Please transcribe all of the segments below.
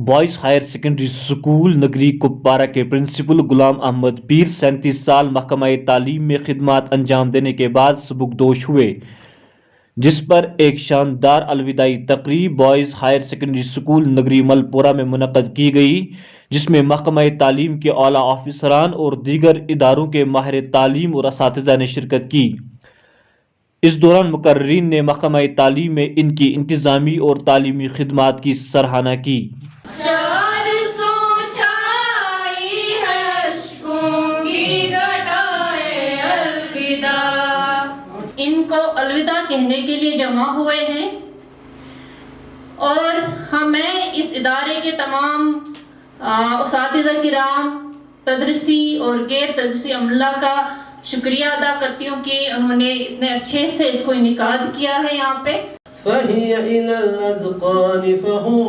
Boys higher secondary school نگری کپوارہ کے principal Ghulam Ahmad پیر 37 سال محکمہ تعلیم میں خدمات انجام دینے کے بعد سبکدوش ہوئے، جس پر ایک شاندار الوداعی تقریب بوائز ہائر سیکنڈری اسکول نگری مل پورہ میں منعقد کی گئی، جس میں محکمہ تعلیم کے اعلیٰ افسران اور دیگر اداروں کے ماہر تعلیم اور اساتذہ نے شرکت کی۔ اس دوران مقررین نے محکمہ تعلیم میں ان کی انتظامی اور تعلیمی خدمات کی سراہنا کی۔ ان کو الوداع کہنے کے لیے جمع ہوئے ہیں اور میں اس ادارے کے تمام اساتذہ کرام، تدریسی اور غیر تدریسی عملہ کا شکریہ ادا کرتی ہوں کہ انہوں نے اتنے اچھے سے اس کو انعقاد کیا ہے یہاں پہ۔ فَهِيَ إِلَى الْأَذْقَانِ فَهُمْ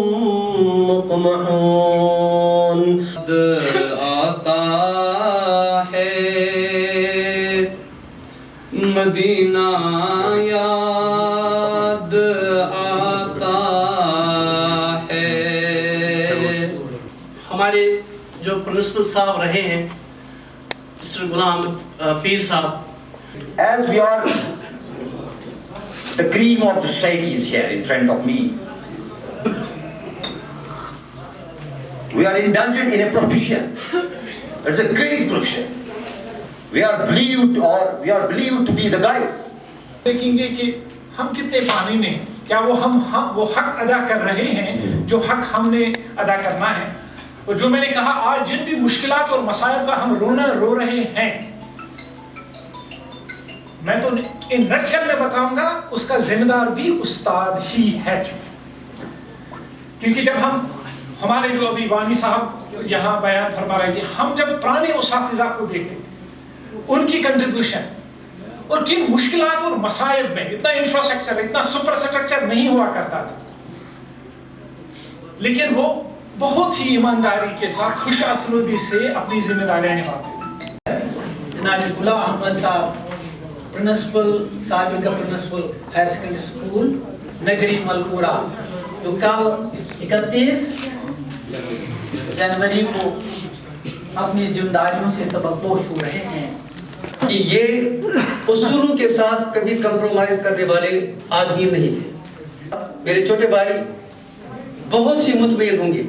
مُقْمَحُونَ آتا ہے مدینہ یاد آتا ہے۔ ہمارے جو پرنسپل صاحب رہے ہیں مسٹر غلام پیر صاحب، As we are, the cream of the society is here in front of me. We are indulged in a profession. It's a great profession. We are believed to be the guides. دیکھیں گے کہ ہم کتنے پانی میں، کیا وہ حق ادا کر رہے ہیں جو حق ہم نے ادا کرنا ہے۔ اور جو میں نے کہا آج جن بھی مشکلات اور مسائل کا ہم رو رہے ہیں، میں تو ان نٹشل میں بتاؤں گا اس کا ذمہ دار بھی استاد ہی ہے، کیونکہ جب ہمارے جو ابھی وانی صاحب یہاں بیان فرما رہے تھے، ہم جب پرانے اساتذہ کو دیکھتے ان کی کنٹریبیوشن اور کن مشکلات اور مسائل میں اتنا انفراسٹرکچر، اتنا سپر سٹرکچر نہیں ہوا کرتا تھا، لیکن وہ بہت ہی ایمانداری کے ساتھ خوش اسلوبی سے اپنی ذمہ داریاں نبھاتے ہیں۔ جناب غلام احمد صاحب سابقہ پرنسپل ہائر سیکنڈری اسکول نگری مل پورہ، جو کل 31 جنوری کو اپنی ذمہ داریوں سے سبکدوش ہو رہے ہیں، کہ یہ اصولوں کے ساتھ کبھی کمپرومائز کرنے والے آدمی نہیں تھے۔ میرے چھوٹے بھائی بہت ہی مطمئن ہوں گے،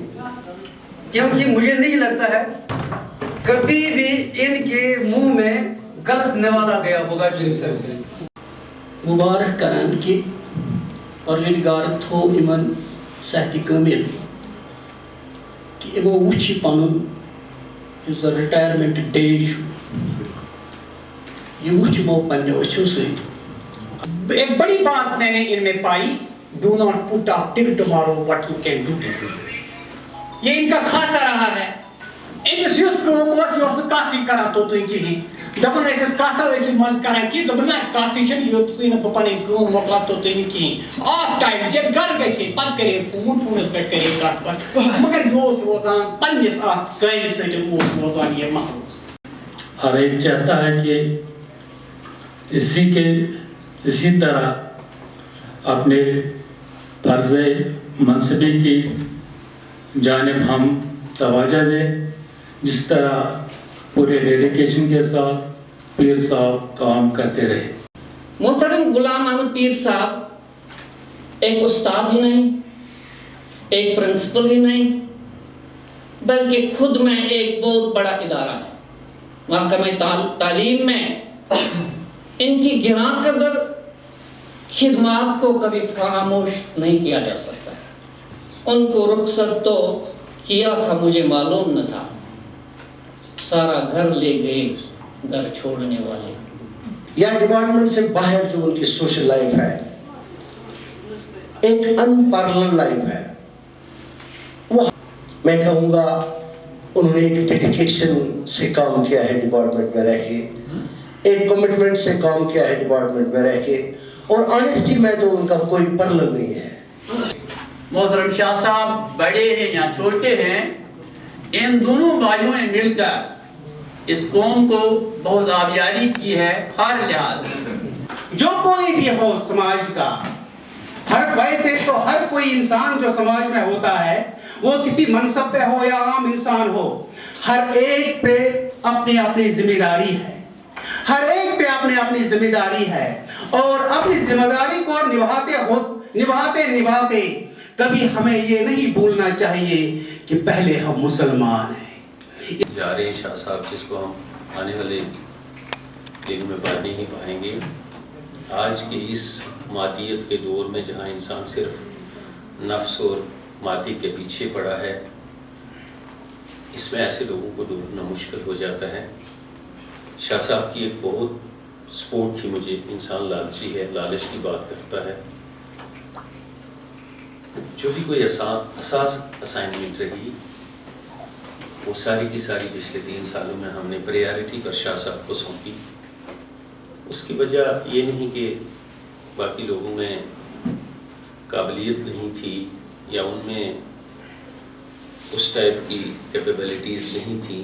کیونکہ مجھے نہیں لگتا ہے کبھی بھی ان کے منہ میں غلط نوالا گیا ہوگا۔ مبارک کران کہ پروردگار تھو یمن صحت کامل کہ یمو وچھ پنن یُس رٹائرمنٹ ڈے یہ وچھ یمو پننیو اچھو سۭتۍ۔ ایک بڑی بات میں نے ان میں پائی، do not put up till tomorrow what you can do today۔ یہ ان کا خاصہ رہا ہے۔ امس یس کٲم ٲس، یہِ اوس نہٕ کتھ تہِ کران توٚتام کِہیٖنۍ، دپان ٲسِس کتھ ٲسِس منٛز کران کینٛہہ، دوٚپُن نہ کتھ تہِ چھنہٕ، یوٚتُے نہٕ بہٕ پنٕنۍ کٲم مۄکلاو توٚتام نہٕ کِہیٖنۍ۔ آف ٹایم جب گھر گژھِ پتہٕ کرے فونس پٮ۪ٹھ کرے کتھ وتھ، مگر یہِ اوس روزان پننِس اتھ کامہِ سۭتۍ اوس روزان یہِ محفوظ۔ ہر ایک چاہتا ہے کہ اسی طرح اپنے فرض منصبی کی جانب ہم توجہ دیں، جس طرح پورے ڈیڈیکیشن کے ساتھ پیر صاحب کام کرتے رہے۔ محترم غلام احمد پیر صاحب ایک استاد ہی نہیں، ایک پرنسپل ہی نہیں، بلکہ خود میں ایک بہت بڑا ادارہ ہے۔ محکمہ تعلیم میں ان کی گراں قدر خدمات کو کبھی فراموش نہیں کیا جا سکتا۔ ان کو رخصت تو کیا تھا مجھے معلوم نہ تھا، سارا گھر لے گئے گھر چھوڑنے والے۔ یا ڈپارٹمنٹ سے باہر جو ان کی سوشل لائف ہے، ایک ان پیرلل لائف ہے، وہ میں کہوں گا انہوں نے ایک ڈیڈیکیشن سے کام کیا ہے ڈپارٹمنٹ میں رہ کے، ایک کمٹمنٹ سے کام کیا ہے ڈپارٹمنٹ میں رہ کے، اور آنیسٹی میں تو ان کا کوئی پیرلل نہیں ہے۔ محترم شاہ صاحب بڑے ہیں یا چھوٹے ہیں، ان دونوں بھائیوں نے مل کر اس قوم کو بہت آبیاری کی ہے ہر لحاظ سے۔ جو کوئی بھی ہو سماج کا، ویسے تو ہر کوئی انسان جو سماج میں ہوتا ہے وہ کسی منصب پہ ہو یا عام انسان ہو، ہر ایک پہ اپنی اپنی ذمہ داری ہے، ہر ایک پہ اپنی اپنی ذمہ داری ہے، اور اپنی ذمہ داری کو نبھاتے کبھی ہمیں یہ نہیں بھولنا چاہیے کہ پہلے ہم مسلمان ہیں۔ جا رہے ہیں شاہ صاحب، جس کو ہم آنے والے دن میں پڑھ نہیں پائیں گے۔ آج کے اس مادیت کے دور میں جہاں انسان صرف نفس اور مادی کے پیچھے پڑا ہے، اس میں ایسے لوگوں کو ڈھونڈنا مشکل ہو جاتا ہے۔ شاہ صاحب کی ایک بہت سپورٹ تھی مجھے، انسان لالچی ہے، لالچ کی بات کرتا ہے۔ جو بھی کوئی اساس اسائنمنٹ رہی، وہ ساری کی ساری پچھلے 3 سالوں میں ہم نے پریارٹی پر شاہ صاحب کو سونپی۔ اس کی وجہ یہ نہیں کہ باقی لوگوں میں قابلیت نہیں تھی یا ان میں اس ٹائپ کی کیپیبلٹیز نہیں تھی،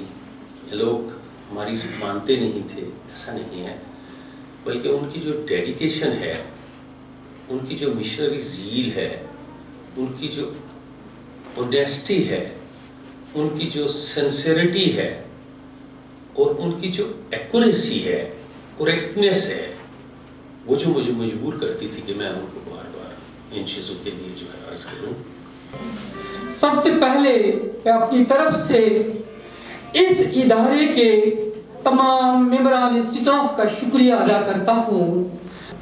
لوگ ہماری مانتے نہیں تھے، ایسا نہیں ہے، بلکہ ان کی جو ڈیڈیکیشن ہے، ان کی جو مشنری زیل ہے، ان کی جو اونیسٹی ہے، ان کی جو سنسیریٹی ہے، اور ان کی جو ایکوریسی ہے، کریکٹنیس ہے، وہ جو مجھے مجبور کرتی تھی کہ میں ان کو بار بار ان چیزوں کے لیے جو ہے عرض کروں۔ سب سے پہلے میں اپنی طرف سے اس ادارے کے تمام ممبران اسٹاف کا شکریہ ادا کرتا ہوں۔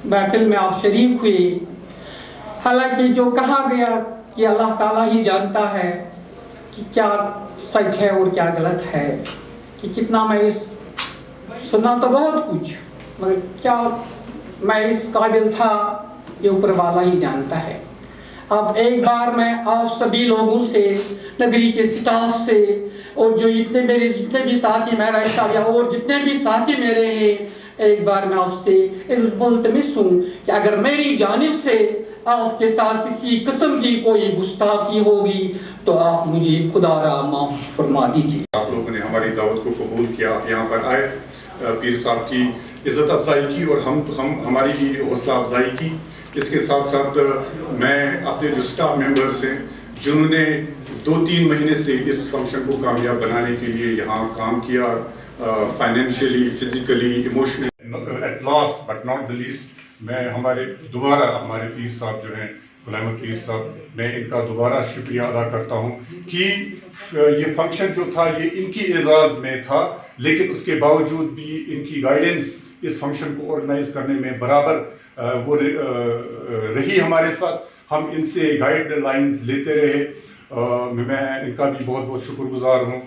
محفل میں آپ شریک ہوئے، حالانکہ جو کہا گیا کہ اللہ تعالیٰ ہی جانتا ہے کہ کیا سچ ہے اور کیا غلط ہے، کہ کتنا میں اس سنا تو بہت کچھ، مگر کیا میں اس قابل تھا یہ اوپر والا ہی جانتا ہے۔ اب ایک بار میں آپ سبھی لوگوں سے، نگری کے سٹاف سے، اور جو جتنے بھی ساتھی میرا حصہ اور جتنے بھی ساتھی میرے ہیں، ایک بار میں آپ سے ملتمس ہوں کہ اگر میری جانب سے آپ کے ساتھ کسی قسم کی کوئی گستاخی ہوگی تو آپ مجھے خدا را معاف فرما دیجیے۔ آپ لوگوں نے ہماری دعوت کو قبول کیا، آپ یہاں پر آئے، پیر صاحب کی عزت افزائی کی اور ہماری بھی حوصلہ افزائی کی۔ اس کے ساتھ ساتھ میں اپنے جو اسٹاف ممبرس ہیں جنہوں نے 2-3 مہینے سے اس فنکشن کو کامیاب بنانے کے لیے یہاں کام کیا، financially, physically, emotionally, at last but not the least, میں ہمارے پیر صاحب جو ہیں غلام احمد پیر صاحب، میں ان کا دوبارہ شکریہ ادا کرتا ہوں کہ یہ فنکشن جو تھا یہ ان کی اعزاز میں تھا، لیکن اس کے باوجود بھی ان کی گائیڈنس اس فنکشن کو آرگنائز کرنے میں برابر وہ رہی ہمارے ساتھ۔ ہم ان سے گائیڈ لائنز لیتے رہے، میں ان کا بھی بہت بہت شکر گزار ہوں۔